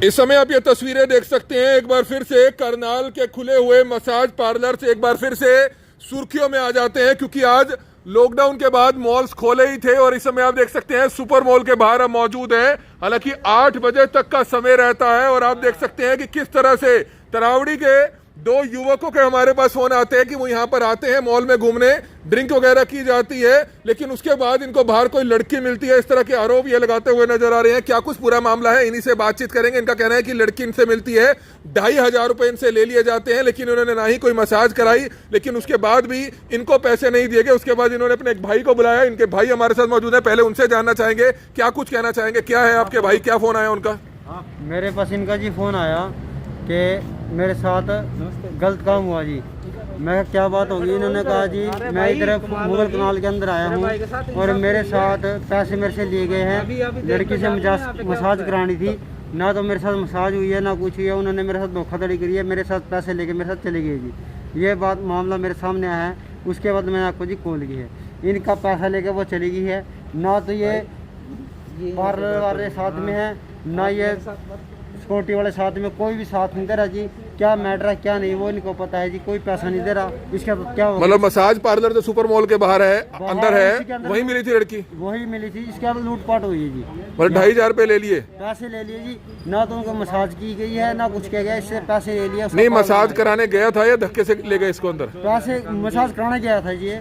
इस समय आप ये तस्वीरें देख सकते हैं, एक बार फिर से करनाल के खुले हुए मसाज पार्लर से एक बार फिर से सुर्खियों में आ जाते हैं, क्योंकि आज लॉकडाउन के बाद मॉल्स खोले ही थे और इस समय आप देख सकते हैं सुपर मॉल के बाहर हम मौजूद हैं। हालांकि 8 बजे तक का समय रहता है और आप देख सकते हैं कि किस तरह से तरावड़ी के 2 युवकों के हमारे पास फोन आते हैं कि वो यहाँ पर आते हैं मॉल में घूमने, ड्रिंक वगैरह की जाती है, लेकिन उसके बाद इनको बाहर कोई लड़की मिलती है। इस तरह के आरोप ये लगाते हुए नजर आ रहे हैं। क्या कुछ पूरा मामला है, इन्हीं से बातचीत करेंगे। इनका कहना है कि लड़की इनसे मिलती है, 2500 रुपए इनसे ले लिए जाते हैं, लेकिन इन्होंने ना ही कोई मसाज कराई, लेकिन उसके बाद भी इनको पैसे नहीं दिए गए। उसके बाद इन्होंने अपने एक भाई को बुलाया, इनके भाई हमारे साथ मौजूद है, पहले उनसे जानना चाहेंगे क्या कुछ कहना चाहेंगे। क्या है आपके भाई, क्या फोन आया उनका? मेरे पास इनका जी फ़ोन आया कि मेरे साथ गलत काम हुआ जी। मैं क्या बात होगी, इन्होंने कहा जी मैं इधर मुगल कनाल के अंदर आया हूँ और मेरे साथ पैसे मेरे से लिए गए हैं, लड़की से मसाज करानी थी, ना तो मेरे साथ मसाज हुई है ना कुछ हुई है। उन्होंने मेरे साथ धोखाधड़ी करी है, मेरे साथ पैसे लेके मेरे साथ चले गए जी। ये बात मामला मेरे सामने आया है। उसके बाद मैंने आपको जी कॉल की है, इनका पैसा लेके वो चली गई है, ना तो ये पार्लर वाले साथ में है, ना ये सिक्योरिटी वाले साथ में, कोई भी साथ नहीं दे रहा जी। क्या मैटर है क्या नहीं वो इनको पता है जी, कोई पैसा नहीं दे रहा। इसका क्या होगा? मतलब मसाज पार्लर जो सुपर मॉल के बाहर है, अंदर है, वही मिली थी लड़की, वही मिली थी। इसके बाद लूटपाट हुई है जी। मतलब 2500 रुपए ले लिए, पैसे ले लिए जी, ना तो उनको मसाज की गई है ना कुछ किया गया, इससे पैसे ले लिए। नहीं मसाज कराने गया था या धक्के से ले गए इसको अंदर? पैसे मसाज कराने गया था जी,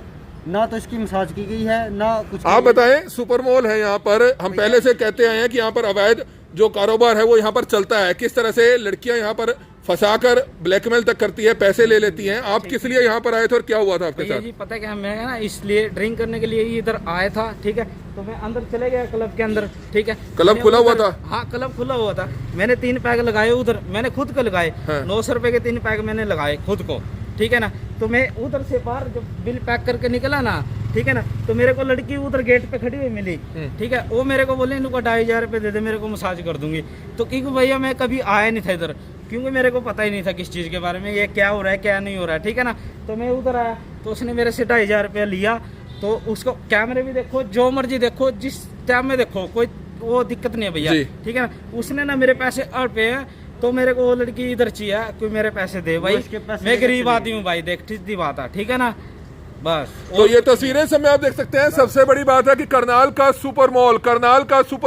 ना तो इसकी मसाज की गई है ना कुछ। आप बताएं, सुपर मॉल है यहाँ पर, हम पहले से कहते आए हैं कि यहाँ पर अवैध जो कारोबार है वो यहाँ पर चलता है। किस तरह से लड़कियां यहाँ पर फंसाकर ब्लैकमेल तक करती है, पैसे ले लेती हैं। आप किस लिए यहाँ पर आए थे और क्या हुआ था आपके साथ? जी पता है क्या, मैं ना इसलिए ड्रिंक करने के लिए ही इधर आया था, ठीक है। तो मैं अंदर चले गया क्लब के अंदर, ठीक है। क्लब खुला हुआ था? हाँ क्लब खुला हुआ था। मैंने 3 पैक लगाए उधर, मैंने खुद को लगाए। हाँ। 900 रुपए के 3 पैक मैंने लगाए खुद को, ठीक है ना। तो मैं उधर से बाहर जब बिल पैक करके निकला ना, ठीक है ना, तो मेरे को लड़की उधर गेट पे खड़ी हुई मिली, ठीक है। वो मेरे को बोले इनको 2500 रुपए दे दे, मेरे को मसाज कर दूंगी। तो क्योंकि भैया मैं कभी आया नहीं था इधर, क्योंकि मेरे को पता ही नहीं था किस चीज़ के बारे में, ये क्या हो रहा है क्या नहीं हो रहा है, ठीक है ना। तो मैं उधर आया तो उसने मेरे से 2500 रुपया लिया। तो उसको कैमरे भी देखो, जो मर्जी देखो, जिस टाइम में देखो, कोई वो दिक्कत नहीं है भैया, ठीक है ना। उसने ना मेरे पैसे अड़पे हैं, तो मेरे को वो लड़की इधर चाहिए, कोई मेरे पैसे दे भाई, मैं गरीब आदमी हूँ भाई, देख सीधी बात है, ठीक है ना। बस तो ये तस्वीरें समय आप देख सकते हैं। सबसे बड़ी बात है कि करनाल का सुपर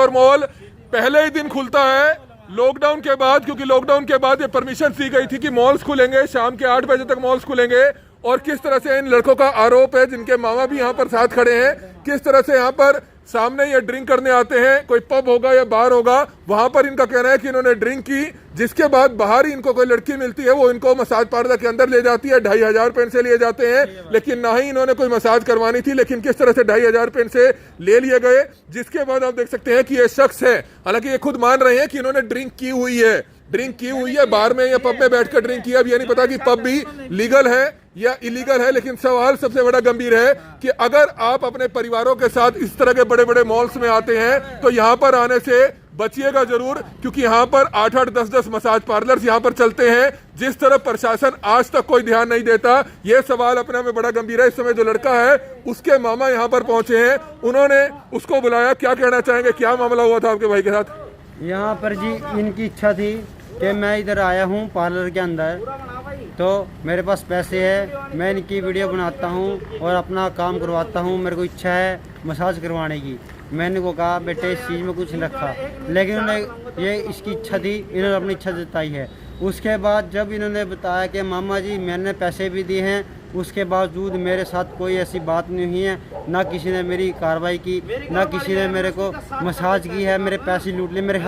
मॉल पहले ही दिन खुलता है लॉकडाउन के बाद, क्योंकि लॉकडाउन के बाद ये परमिशन दी गई थी कि मॉल्स खुलेंगे, शाम के 8 बजे तक मॉल्स खुलेंगे। और किस तरह से इन लड़कों का आरोप है, जिनके मामा भी यहाँ पर साथ खड़े हैं, किस तरह से यहाँ पर सामने ये ड्रिंक करने आते हैं, कोई पब होगा या बार होगा, वहां पर इनका कहना है कि इन्होंने ड्रिंक की, जिसके बाद बाहर ही इनको कोई लड़की मिलती है, वो इनको मसाज पार्लर के अंदर ले जाती है, 2500 रुपए से लिए जाते हैं, लेकिन ना ही इन्होंने कोई मसाज करवानी थी, लेकिन किस तरह से 2500 रुपए से ले लिए गए। जिसके बाद आप देख सकते हैं कि ये शख्स है, हालांकि ये खुद मान रहे हैं कि इन्होंने ड्रिंक की हुई है, बार में या पब में बैठकर ड्रिंक किया। अब ये नहीं पता कि पब भी लीगल है या इलीगल है, लेकिन सवाल सबसे बड़ा गंभीर है कि अगर आप अपने परिवारों के साथ इस तरह के बड़े बड़े मॉल्स में आते हैं तो यहाँ पर आने से बचिएगा जरूर, क्योंकि यहाँ पर 8-8, 10-10 मसाज पार्लर्स यहाँ पर चलते हैं। जिस तरह प्रशासन आज तक कोई ध्यान नहीं देता, ये सवाल अपने में बड़ा गंभीर है। इस समय जो लड़का है उसके मामा यहाँ पर पहुंचे हैं, उन्होंने उसको बुलाया। क्या कहना चाहेंगे, क्या मामला हुआ था आपके भाई के साथ? यहाँ पर जी इनकी इच्छा थी कि मैं इधर आया हूँ पार्लर के अंदर, तो मेरे पास पैसे है, मैं इनकी वीडियो बनाता हूँ और अपना काम करवाता हूँ, मेरे को इच्छा है मसाज करवाने की। मैंने को कहा बेटे इस चीज़ में कुछ नहीं रखा, लेकिन उन्होंने ये इसकी इच्छा थी, इन्होंने अपनी इच्छा जताई है। उसके बाद जब इन्होंने बताया कि मामा जी मैंने पैसे भी दिए हैं, उसके बावजूद मेरे साथ कोई ऐसी बात नहीं हुई है, ना किसी ने मेरी कार्रवाई की, ना किसी ने मेरे को मसाज की है, मेरे पैसे लूट लिए, मेरे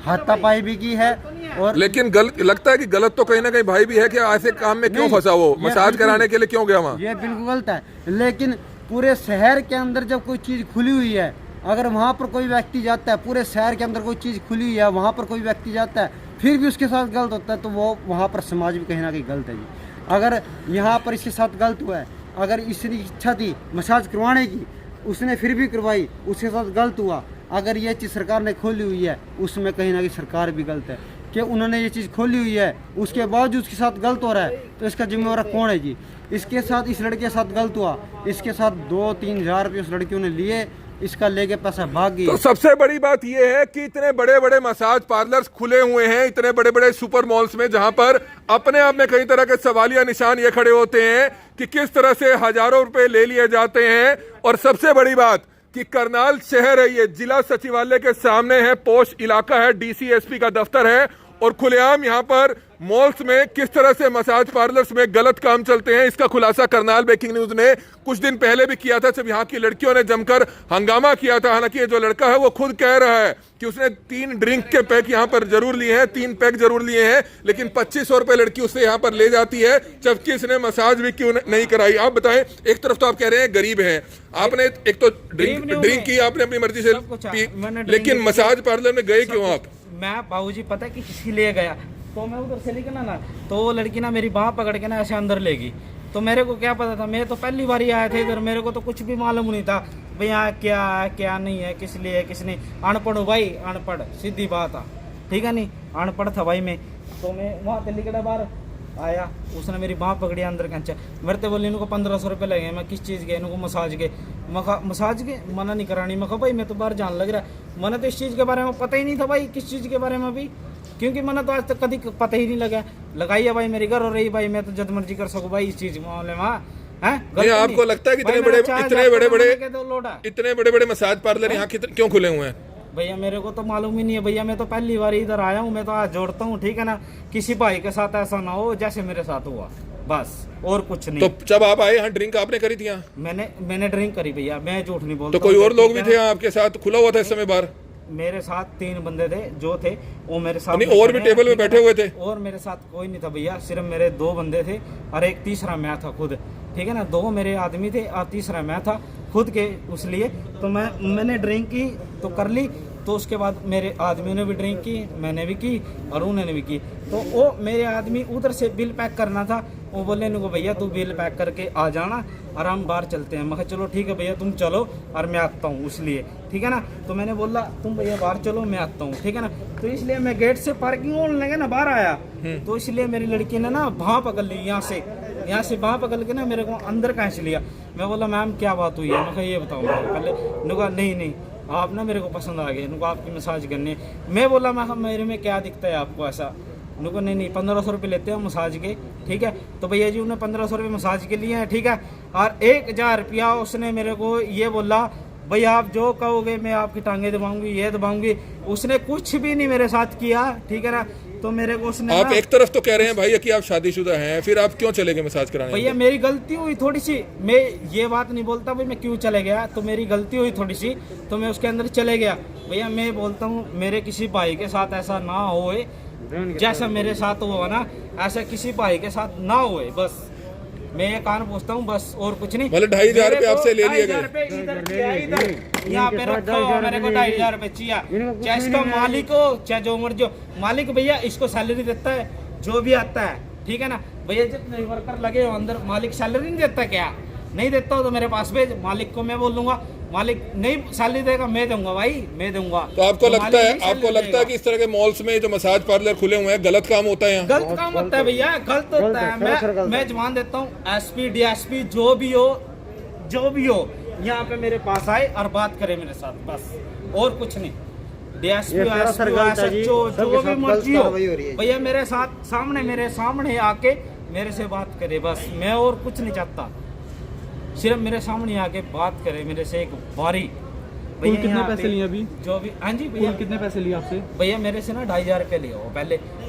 हाथापाई भी की है। और लेकिन लगता है कि गलत तो कहीं ना कहीं भाई भी है कि ऐसे काम में क्यों फंसा, वो मसाज कराने के लिए क्यों गया वहाँ? ये बिल्कुल गलत है। लेकिन पूरे शहर के अंदर जब कोई चीज़ खुली हुई है, अगर वहाँ पर कोई व्यक्ति जाता है, पूरे शहर के अंदर कोई चीज़ खुली हुई है, वहाँ पर कोई व्यक्ति जाता है, फिर भी उसके साथ गलत होता है, तो वो वहाँ पर समाज भी कहीं ना कहीं गलत है जी। अगर यहाँ पर इसके साथ गलत हुआ है, अगर इसकी इच्छा थी मसाज करवाने की, उसने फिर भी करवाई, उसके साथ गलत हुआ। अगर ये चीज़ सरकार ने खोली हुई है, उसमें कहीं ना कहीं सरकार भी गलत है कि उन्होंने ये चीज़ खोली हुई है, उसके बावजूद उसके साथ गलत हो रहा है, तो इसका जिम्मेवार कौन है जी? इसके साथ इस लड़के के साथ गलत हुआ, इसके साथ 2-3 हज़ार रुपये उस लड़कियों ने लिए इसका लेके पैसा भाग गई। तो सबसे बड़ी बात यह है कि इतने बड़े बड़े मसाज पार्लर्स खुले हुए हैं इतने बड़े बड़े सुपर मॉल्स में, जहां पर अपने आप में कई तरह के सवालिया निशान ये खड़े होते हैं कि किस तरह से हजारों रुपए ले लिए जाते हैं। और सबसे बड़ी बात कि करनाल शहर है, ये जिला सचिवालय के सामने है, पोश इलाका है, डीसीएसपी का दफ्तर है, और खुलेआम यहाँ पर मॉल्स में किस तरह से मसाज पार्लर्स में गलत काम चलते हैं, इसका खुलासा करनाल ब्रेकिंग न्यूज ने कुछ दिन पहले भी किया था, जब यहाँ की लड़कियों ने जमकर हंगामा किया था। हालांकि ये जो लड़का है वो खुद कह रहा है कि उसने 3 ड्रिंक के पैक यहाँ पर जरूर लिए हैं, 3 पैक जरूर लिए हैं, लेकिन 2500 रुपए लड़की उससे यहाँ पर ले जाती है, जबकि इसने मसाज भी क्यों नहीं कराई। आप बताएं, एक तरफ तो आप कह रहे हैं गरीब हैं, आपने एक तो ड्रिंक की आपने अपनी मर्जी से पी, लेकिन मसाज पार्लर में गए क्यों आप? मैं बाबूजी पता है कि किसी लिए गया, तो मैं उधर से निकला ना, तो वो लड़की ना मेरी बाह पकड़ के ना ऐसे अंदर लेगी। तो मेरे को क्या पता था, मैं तो पहली बार ही आया था इधर, मेरे को तो कुछ भी मालूम नहीं था भाई यहाँ क्या है क्या नहीं है, किस लिए है किस नहीं। अनपढ़ हूँ भाई, अनपढ़, सीधी बात है, ठीक है नहीं, अनपढ़ था भाई मैं। तो मैं वहाँ दिल्ली के बाहर आया, उसने मेरी बाँह पकड़ी अंदर खींचा, मेरे तो बोले इनको 1500 रुपये लगे। मैं किस चीज़ के, इनको मसाज के, मसाज के मना नहीं करानी। मैं भाई मैं तो बाहर जान लग रहा है, मैंने तो इस चीज़ के बारे में पता ही नहीं था भाई, किस चीज़ के बारे में भी, क्योंकि मैंने तो आज तक कभी पता ही नहीं लगा। लगाई है भाई मेरी घर हो रही भाई, मैं तो जद मर्जी कर सकूँ भाई इस चीज़ मामले में। नहीं, आपको लगता है कि इतने बड़े बड़े मसाज पार्लर यहाँ क्यों खुले हुए हैं? भैया मेरे को तो मालूम ही नहीं है भैया, मैं तो पहली बार इधर आया हूँ, मैं तो आज जोड़ता हूँ, ठीक है ना। किसी भाई के साथ ऐसा ना हो जैसे मेरे साथ हुआ, बस और कुछ नहीं। तो जब आप आए यहाँ ड्रिंक आपने करी थी? मैंने ड्रिंक करी भैया, मैं झूठ नहीं बोलता। तो कोई और लोग भी थे आपके साथ? खुला हुआ था इस समय बार? मेरे साथ 3 बंदे थे जो थे वो मेरे साथ, नहीं और भी टेबल में बैठे हुए थे? और मेरे साथ कोई नहीं था भैया, सिर्फ मेरे 2 बंदे थे और एक तीसरा मैं था खुद, ठीक है ना। 2 मेरे आदमी थे और तीसरा मैं था खुद के, उसलिए तो मैंने ड्रिंक की तो कर ली। तो उसके बाद मेरे आदमियों ने भी ड्रिंक की, मैंने भी की और उन्होंने भी की। तो वो मेरे आदमी उधर से बिल पैक करना था, वो बोले इनको भैया तू बिल पैक करके आ जाना और हम बाहर चलते हैं। मैं कहा चलो ठीक है भैया तुम चलो और मैं आता हूँ, इसलिए ठीक है ना। तो मैंने बोला तुम भैया बाहर चलो मैं आता हूँ, ठीक है ना। तो इसलिए मैं गेट से पार्किंग होने लगे ना बाहर आया, तो इसलिए मेरी लड़की ने ना बाँह पकड़ ली, यहाँ से बाँह पकड़ के ना मेरे को अंदर खींच लिया। मैं बोला मैम क्या बात हुई है, मैं कहा ये बताऊँ पहले। उन्होंने कहा नहीं आप ना मेरे को पसंद आ गए, उनको आपकी मसाज करनी है। मैं बोला मैं मेरे में क्या दिखता है आपको ऐसा? उनको नहीं 1500 रुपये लेते हैं मसाज के, ठीक है। तो भैया जी उन्हें 1500 रुपये मसाज के लिए हैं, ठीक है। और 1000 रुपया उसने मेरे को ये बोला भैया आप जो कहोगे मैं आपकी टांगे दबाऊंगी, ये दबाऊंगी। उसने कुछ भी नहीं मेरे साथ किया, ठीक है ना। तो मेरे को उसने, आप एक तरफ तो कह रहे हैं भाई कि आप शादीशुदा हैं, फिर आप क्यों चले गए मसाज कराने? भैया मेरी गलती हुई थोड़ी सी, मैं ये बात नहीं बोलता भाई मैं क्यों चले गया, तो मेरी गलती हुई थोड़ी सी, तो मैं उसके अंदर चले गया। भैया मैं बोलता हूँ मेरे किसी भाई के साथ ऐसा ना होए जैसा मेरे साथ हुआ ना, ऐसा किसी भाई के साथ ना होए, बस मैं ये कान पूछता हूँ बस और कुछ नहीं। मतलब 2500 रुपये आपसे ले लिए गए? इधर यहाँ पे रखो, मेरे को 2500 रुपये चाहिए, चाहे इसका मालिक हो चाहे जो मर्जी हो। मालिक भैया इसको सैलरी देता है जो भी आता है, ठीक है ना। भैया जितने वर्कर लगे हो अंदर, मालिक सैलरी नहीं देता क्या? नहीं देता हो तो मेरे पास भेज, मालिक को मैं बोल दूंगा, मालिक नहीं सैलरी देगा मैं दूंगा भाई, मैं दूंगा। तो आपको लगता है कि इस तरह के मॉल्स में जो मसाज पार्लर खुले हुए हैं गलत काम होता है यहाँ? गलत काम होता है भैया, गलत होता है। मैं जवान देता हूँ, एसपी डीएसपी जो भी हो यहाँ पे मेरे पास आए और बात करे मेरे साथ, बस और कुछ नहीं। डीएसपी जो भी मर्जी हो भैया मेरे सामने आके मेरे से बात करे, बस मैं और कुछ नहीं चाहता, सिर्फ मेरे सामने आके बात करे मेरे से एक बारी। भैया कितने पैसे लिए अभी? जो भी, हाँ जी भैया कितने पैसे लिए आपसे? भैया मेरे से ना 2500 रुपये लिया वो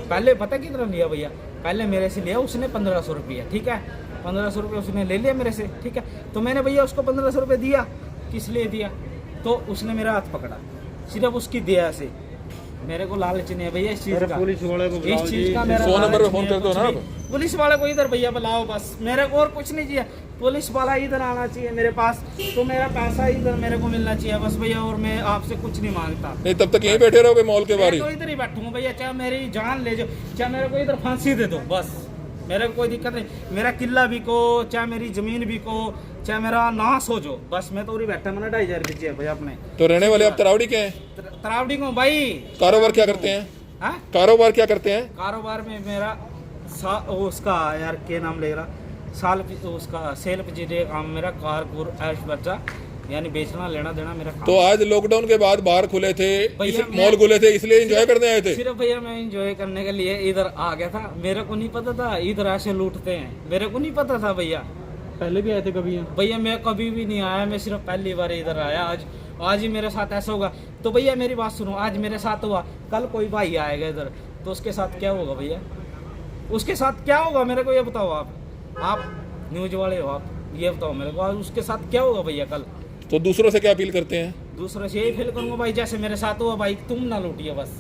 पहले पता कितना लिया भैया? पहले मेरे से लिया उसने 1500 रुपये, ठीक है। 1500 रुपये उसने ले लिया मेरे से, ठीक है। तो मैंने भैया उसको 1500 रुपये दिया, किस लिए दिया? तो उसने मेरा हाथ पकड़ा, सिर्फ उसकी दया से। मेरे को लालच नहीं है भैया इस चीज का, पुलिस वाले को इस चीज का मेरा 100 नंबर पे फोन कर दो ना। पुलिस वाले को इधर भैया बुलाओ, बस मेरे को और कुछ नहीं चाहिए। पुलिस वाला इधर आना चाहिए मेरे पास, तो मेरा पैसा इधर मेरे को मिलना चाहिए बस भैया, और मैं आपसे कुछ नहीं मांगता। नहीं तब तक यहीं बैठे रहोगे मॉल के बाहर? तो इधर ही बैठूंगा भैया, चाहे मेरी जान ले जाओ, चाहे मेरे को इधर फांसी दे दो, बस मेरे को कोई दिक्कत नहीं। मेरा किला बिको, चाहे मेरी जमीन बिको, चाहे मेरा नाश हो जो, बस मैं तो उरी बैठा, मैंने 2500 दीजिए भैया अपने। तो रहने वाले आप तरावड़ी के हैं? तरावड़ी को भाई। कारोबार क्या करते हैं? कारोबार क्या करते हैं? कारोबार में मेरा उसका यार क्या नाम ले रहा, साल उसका सेल पचीटे काम मेरा कार ऐश बच्चा, यानी बेचना लेना देना मेरा काम तो आज लॉकडाउन के बाद बार खुले थे, भैया, मॉल खुले थे, इसलिए एंजॉय करने आए थे? सिर्फ भैया मैं एंजॉय करने के लिए इधर आ गया था। मेरे को नहीं पता था इधर ऐसे लूटते हैं, मेरे को नहीं पता था भैया। पहले भी आए थे कभी यहाँ? भैया मैं कभी भी नहीं आया, मैं सिर्फ पहली बार इधर आया। आज ही मेरे साथ ऐसा होगा। तो भैया मेरी बात सुनो, आज मेरे साथ हुआ, कल कोई भाई आएगा इधर तो उसके साथ क्या होगा भैया? उसके साथ क्या होगा मेरे को ये बताओ। आप न्यूज वाले हो, आप ये बताओ मेरे को, आज उसके साथ क्या होगा भैया कल? तो दूसरों से क्या अपील करते हैं? दूसरों से यही फील करूंगा भाई, जैसे मेरे साथ हुआ भाई, तुम ना लूटिए बस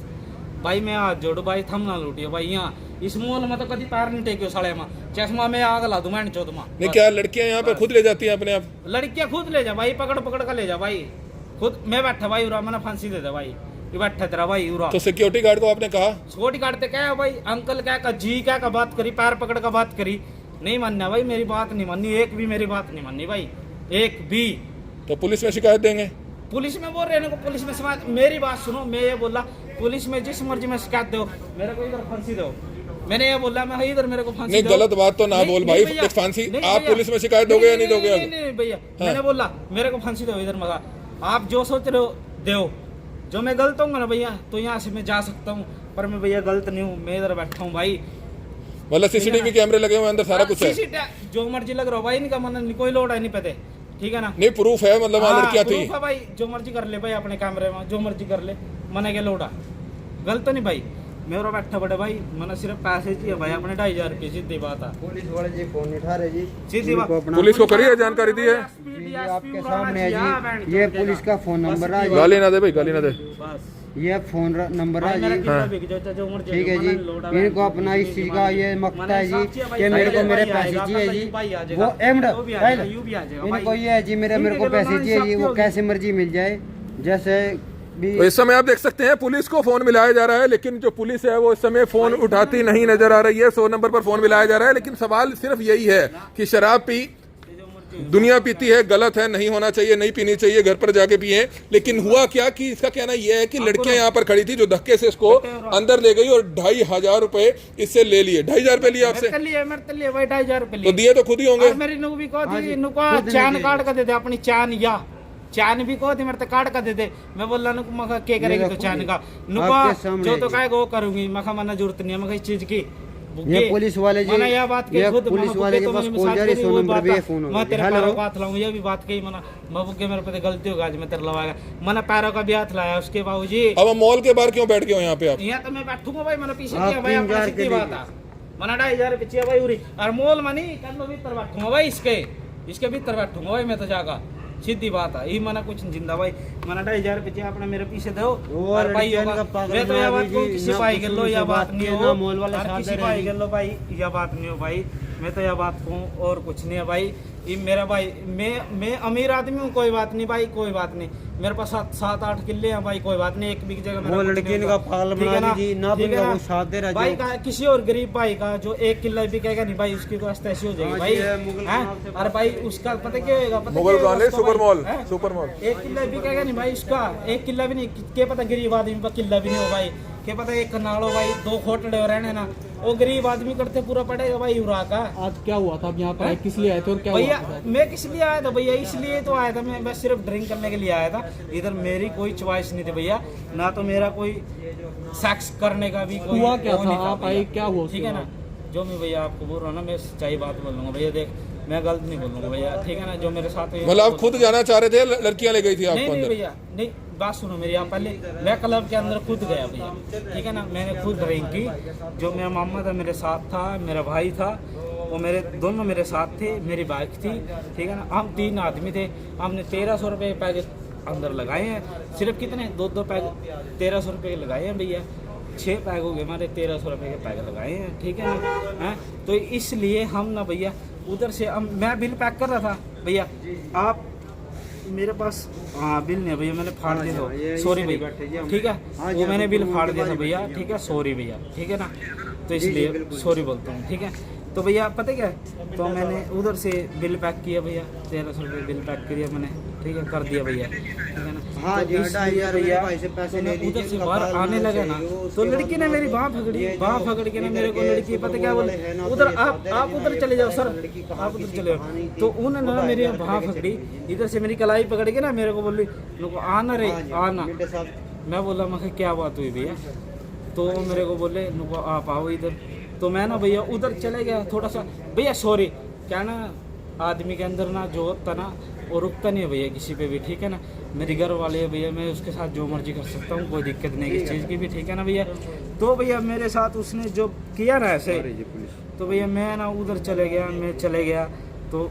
भाई। मैं हाथ जोड़ो भाई, थम ना लूटिए भाई। यहाँ इस मॉल में तो कभी पैर नहीं टेक्यो साले में, चश्मा में आग ला दूं मैं चौथ में। नहीं, क्या लड़कियां यहाँ पे खुद ले जाती हैं अपने आप? लड़कियां खुद ले जा भाई, पकड़ पकड़ कर ले जा भाई। खुद मैं बैठा भाई उरा, मैंने फांसी दे दे भाई, ये बैठा तेरा भाई उरा। तो सिक्योरिटी गार्ड को आपने कहा? छोटी काटते क्या है भाई, अंकल क्या का जी क्या का बात करी, पैर पकड़ का बात करी, नहीं मानना भाई, मेरी बात नहीं माननी, एक भी मेरी बात नहीं माननी भाई, एक भी। तो पुलिस में शिकायत देंगे? पुलिस में बोल रहे हैं को, पुलिस में समाज, मेरी बात सुनो, मैं ये बोला पुलिस में जिस मर्जी में शिकायत दो, मेरे को इधर फांसी दो। मैंने ये बोला मैं इधर मेरे को फांसी नहीं, दो। गलत बात तो ना नहीं, बोल नहीं भाई, भैया, फांसी नहीं आप भैया, पुलिस में शिकायत दोगे या नहीं दोगे? अब नहीं भैया, मैंने बोला मेरे को फांसी दो इधर, मगा आप जो सोच रहे हो दो, जो मैं गलत हूँ ना भैया तो यहाँ से मैं जा सकता हूँ, पर मैं भैया गलत नहीं हूँ, मैं इधर बैठा हूँ भाई। मतलब सीसीटीवी कैमरे लगे हुए अंदर, सारा कुछ है? जो मर्जी लग रहा हो भाई, इनका मन कोई लोड है नहीं पता, ठीक है ना? नहीं, प्रूफ है मतलब वहाँ लड़कियाँ थी? प्रूफ है भाई, जो मर्जी कर ले भाई अपने कैमरे में, जो मर्जी कर ले, मना के लोडा गलत तो नहीं भाई। मेरा बैठा बड़े भाई, मैंने सिर्फ पैसे चाहिए भाई अपने 2500 रुपये, सीधी बात है। पुलिस वाले जी फोन उठा रहे जी, सीधी बात। पुलिस को करी है, जानकारी दी है? जी आपके सामने है जी, ये पुलिस का फोन नंबर है जी। गाली ना दे भाई, गाली ना दे। बस ये फोन नंबर है जी, जो मर्जी ठीक है जी। इनको अपना इस चीज का ये मकता है जी कि मेरे को मेरे पैसे चाहिए जी, वो इनको ये है जी, मेरे को पैसे चाहिए जी, वो कैसे मर्जी मिल जाए जैसे भी। तो इस समय आप देख सकते हैं पुलिस को फोन मिलाया जा रहा है, लेकिन जो पुलिस है वो इस समय फोन उठाती नहीं नजर आ रही है। 100 नंबर पर फोन मिलाया जा रहा है, लेकिन सवाल सिर्फ यही है कि शराब पी दुनिया पीती है, गलत है, नहीं होना चाहिए, नहीं पीनी चाहिए, घर पर जाके पिए। लेकिन हुआ क्या कि इसका कहना यह है कि लड़कियां यहाँ पर खड़ी थी जो धक्के से इसको अंदर ले गई और 2500 रुपए इससे ले लिए। 2500 रुपए लिए आपसे? भाई 2500 रुपये तो दिए तो खुद ही होंगे? मेरी नुक भी कहो चान कार्ड का दे दे, अपनी चान या चान भी कहो मेरे तो कार्ड का दे दे। मैं बोला नुक मखा क्या करेगी तो चान का नुका जो तो काय वो करूंगी, मखा मना जरूरत नहीं है मखा इस चीज की। ये पुलिस वाले जी, यह बात ये पुलिस वाले के पास कॉल जा रही, 100 नंबर पे फोन हो मैं तेरे पैरों का हाथ लाऊं, ये भी बात कही मना बाबू के मेरे पे गलती होगा, आज मैं तेरे लवाएगा मना पैरों का भी हाथ लाया उसके बाबूजी। अब मॉल के बाहर क्यों बैठ गए हो यहाँ पे आप? यहाँ तो मैं बैठूंगा भाई, मैंने पीछे किया भाई, अपना सीधी बात है, मना 2500 रुपये भाई उरी और मॉल मनी कर लो भीतर बैठूंगा भाई, इसके भीतर बैठूंगा भाई मैं तो जाकर, सीधी बात है। ये मना कुछ जिंदा भाई, मना 2500 रुपये अपने मेरे पीछे दो और भाई मैं तो यह बात कहूँ किसी भाई कर लो, या बात नहीं हो किसी भाई कर लो भाई, यह बात नहीं हो भाई, मैं तो यह बात कहूँ और कुछ नहीं है भाई। ये मेरा भाई, मैं अमीर आदमी हूँ, कोई बात नहीं भाई, कोई बात नहीं, मेरे पास 7-8 किले हैं भाई, कोई बात नहीं, एक भी जगह वो लड़की का पागल बना दी ना, वो साथ दे रहा भाई का किसी और गरीब भाई का जो 1 किला भी कहेगा नहीं भाई, उसकी तो ऐसी हो जाएगी भाई। अरे भाई उसका पता क्या होगा, मुगल गाले सुपर मॉल, सुपर मॉल 1 किला भी कहेगा नहीं भाई, उसका 1 किला भी नहीं, क्या पता गरीब आदमी का किला भी नहीं हो भाई, क्या पता एक कनाल हो भाई, 2 खोटड़े हो रहने ना, वो गरीब आदमी करते पूरा पड़ेगा भाई उरा का। आज क्या हुआ था, आप यहाँ पर किस लिए आए थे और क्या भैया हुआ था? मैं किस लिए आया था भैया, इसलिए तो आया था मैं बस सिर्फ ड्रिंक करने के लिए आया था। इधर मेरी कोई चॉइस नहीं थी भैया, ना तो मेरा कोई सेक्स करने का भी कोई हुआ क्या वो था, नहीं आप आए क्या हुआ? ठीक है ना, जो मैं भैया आपको बोल रहा हूँ ना, मैं सच्चाई बात बोल लूँगा भैया, देख मैं गलत नहीं बोलूँगा भैया, ठीक है ना, जो मेरे साथ मतलब आप खुद जाना चाह रहे थे, लड़कियां ले गई थी आपको नहीं अंदर? भैया नहीं, बात सुनो मेरी, आप पहले मैं क्लब के अंदर खुद गया भैया, ठीक है ना, मैंने खुद ड्रिंक की, जो मेरा मामा था मेरे साथ था, मेरा भाई था, वो मेरे दोनों मेरे साथ थे, मेरी बाइक थी, ठीक है ना, हम 3 आदमी थे, हमने 1300 रुपये पैक अंदर लगाए हैं, सिर्फ कितने 2 पैक 1300 रुपये के लगाए हैं भैया, 6 पैक हो गए हमारे, 1300 रुपये के पैक लगाए हैं, ठीक है ना। तो इसलिए हम ना भैया उधर से मैं बिल पैक कर रहा था भैया, आप मेरे पास बिल नहीं है भैया, मैंने फाड़ दिया था, सॉरी भैया, ठीक है, वो मैंने बिल फाड़ दिया था भैया, ठीक है, सॉरी भैया, ठीक है ना, तो इसलिए सॉरी बोलता हूँ, ठीक है। तो भैया पता क्या है, तो मैंने उधर से बिल पैक किया भैया, 1300 रुपये बिल पैक किया मैंने, ठीक है, कर दिया भैया, ठीक है ना। हाँ तो जी, इसलिए 2,500 भैया भाई से पैसे तो ले मैं लीजिए, उधर से उसका बाहर बाल आने बनना लगा ना, चाहिए, तो उसके लड़की ने बाद मेरी बाँह पकड़ी, ये जो बाँह पकड़ के ना मेरे को इधर के लड़की पता क्या सुपर बोले, मॉल है ना, उधर तो ये आप साथ उधर में चले जाओ ये सर, लड़की कहाँ आप उधर किसी चले कहानी जाओ। थी, तो उन्होंने ना पता मेरी है, बाँह लेके पकड़ी, चली इधर से मेरी कलाई पकड़ के ना मेरे को बोली लोग आना रे हाँ जी, आना। मिंटे साहब मैं बोला मैं क्या बात हुई भैया, तो मेरे को बोले नुको आप आओ इधर। तो मैं ना भैया उधर चले गया थोड़ा सा, भैया सॉरी, क्या ना आदमी के अंदर ना जो होता ना वो रुकता नहीं है भैया किसी पे भी, ठीक है ना। मेरी घर वाले है भैया, मैं उसके साथ जो मर्जी कर सकता हूँ, कोई दिक्कत नहीं किस चीज़ की भी, ठीक है ना भैया। तो भैया मेरे साथ उसने जो किया ना ऐसे, तो भैया मैं ना उधर चले गया, मैं चले गया, तो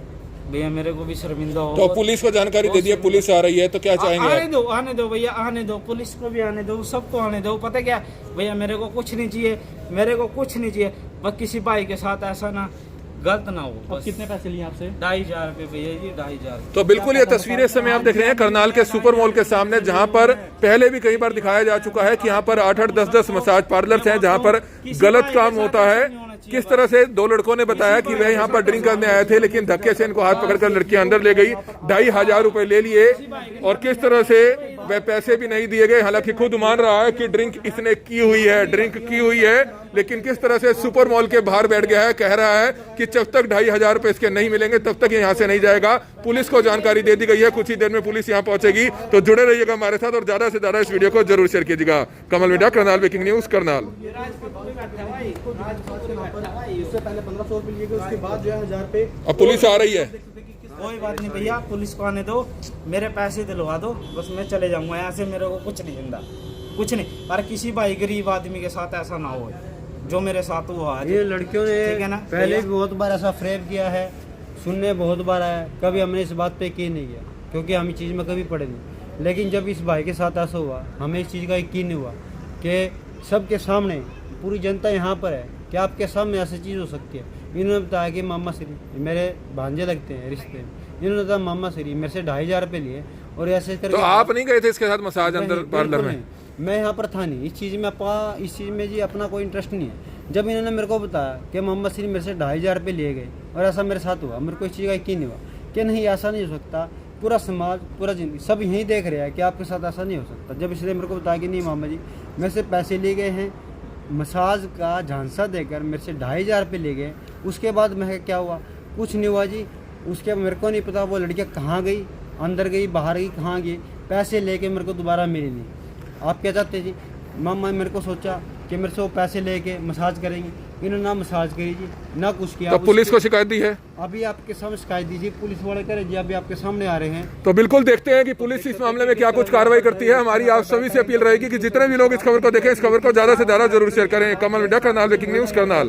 भैया मेरे को भी शर्मिंदा हो। तो पुलिस को जानकारी दे दी, पुलिस आ रही है, तो क्या चाहेंगे आप? आने दो भैया, आने दो, पुलिस को भी आने दो, सबको आने दो। पता क्या भैया, मेरे को कुछ नहीं चाहिए, मेरे को कुछ नहीं चाहिए, बस किसी भाई के साथ ऐसा ना गलत ना हो। अब बस कितने पैसे लिए आपसे? 2,500 रुपये भैया जी, 2,500। तो बिल्कुल ये तस्वीरें इस समय आप देख रहे हैं करनाल के सुपर मॉल के सामने, जहां पर पहले भी कई बार दिखाया जा चुका है कि यहाँ पर 8-8, 10-10 मसाज पार्लर्स हैं जहां पर गलत काम होता है। किस तरह से दो लड़कों ने बताया कि वे यहाँ पर ड्रिंक करने आए थे, लेकिन धक्के से इनको हाथ पकड़कर लड़कियां अंदर ले गई, 2,500 रुपए ले लिए और किस तरह से वह पैसे भी नहीं दिए गए। हालांकि खुद मान रहा है कि ड्रिंक इसने की हुई है, ड्रिंक की हुई है, लेकिन किस तरह से सुपर मॉल के बाहर बैठ गया है, कह रहा है कि जब तक 2,500 रुपए इसके नहीं मिलेंगे तब तक ये यहाँ से नहीं जाएगा। पुलिस को जानकारी दे दी गई है, कुछ ही देर में पुलिस यहाँ पहुंचेगी। तो जुड़े रहिएगा हमारे साथ और ज्यादा से ज्यादा इस वीडियो को जरूर शेयर कीजिएगा। Kamal media, Karnal breaking news, Karnal. उससे पहले 1,500 रुपये लिए गए, उसके बाद जो है 1,000 रुपये। अब पुलिस आ रही है। कोई बात नहीं भैया, पुलिस को आने दो, मेरे पैसे दिलवा दो, बस मैं चले जाऊंगा यहाँ से। मेरे को कुछ नहीं जिंदा, कुछ नहीं, पर किसी भाई गरीब आदमी के साथ ऐसा ना हो जो मेरे साथ हुआ आज। ये लड़कियों ठीक है ने ना पहले भैया? भी बहुत बार ऐसा फ्रेब किया है, सुनने बहुत बार आया, कभी हमने इस बात पे यकीन नहीं किया क्योंकि हम इस चीज़ में कभी पड़े नहीं। लेकिन जब इस भाई के साथ ऐसा हुआ, हमें इस चीज़ का यकीन नहीं हुआ कि सबके सामने पूरी जनता यहाँ पर है कि आपके सामने ऐसी चीज़ हो सकती है। इन्होंने बताया कि मामा श्री मेरे भांजे लगते हैं रिश्ते में, इन्होंने बताया मामा श्री मेरे से 2,500 रुपये लिए और ऐसे करके। तो आप नहीं गए थे इसके साथ मसाज अंदर नहीं, पार्लर बिल्कुल में? नहीं। मैं यहाँ पर था नहीं, इस चीज़ में जी अपना कोई इंटरेस्ट नहीं है। जब इन्होंने मेरे को बताया कि मोहम्मद श्री मेरे से 2,500 रुपये लिए गए और ऐसा मेरे साथ हुआ, मेरे को इस चीज़ का यकीन नहीं हुआ कि नहीं ऐसा नहीं हो सकता। पूरा समाज, पूरा जिंदगी सब यही देख रहा है कि आपके साथ ऐसा नहीं हो सकता। जब इसने मेरे को बताया कि नहीं मामा जी मेरे से पैसे लिए गए हैं, मसाज का झांसा देकर मेरे से 2,500 रुपये ले गए, उसके बाद मैं क्या हुआ, कुछ नहीं हुआ जी। उसके बाद मेरे को नहीं पता वो लड़कियाँ कहाँ गई, अंदर गई बाहर गई, कहाँ गई, पैसे लेके मेरे को दोबारा मिली नहीं। आप क्या चाहते जी? मामा मेरे को सोचा कि मेरे से वो पैसे लेके मसाज करेंगे, इन्होंने ना मसाज करी जी ना कुछ किया। तो पुलिस को शिकायत दी है? अभी आपके सामने शिकायत दीजिए, पुलिस वाले करें जी, अभी आपके सामने आ रहे हैं। तो बिल्कुल देखते हैं कि पुलिस इस मामले में क्या कुछ कार्रवाई करती है। हमारी आप सभी से अपील रहेगी कि जितने भी लोग इस खबर को देखें, इस खबर को ज्यादा से ज्यादा जरूर शेयर करें। Kamal media, Karnal breaking news, Karnal.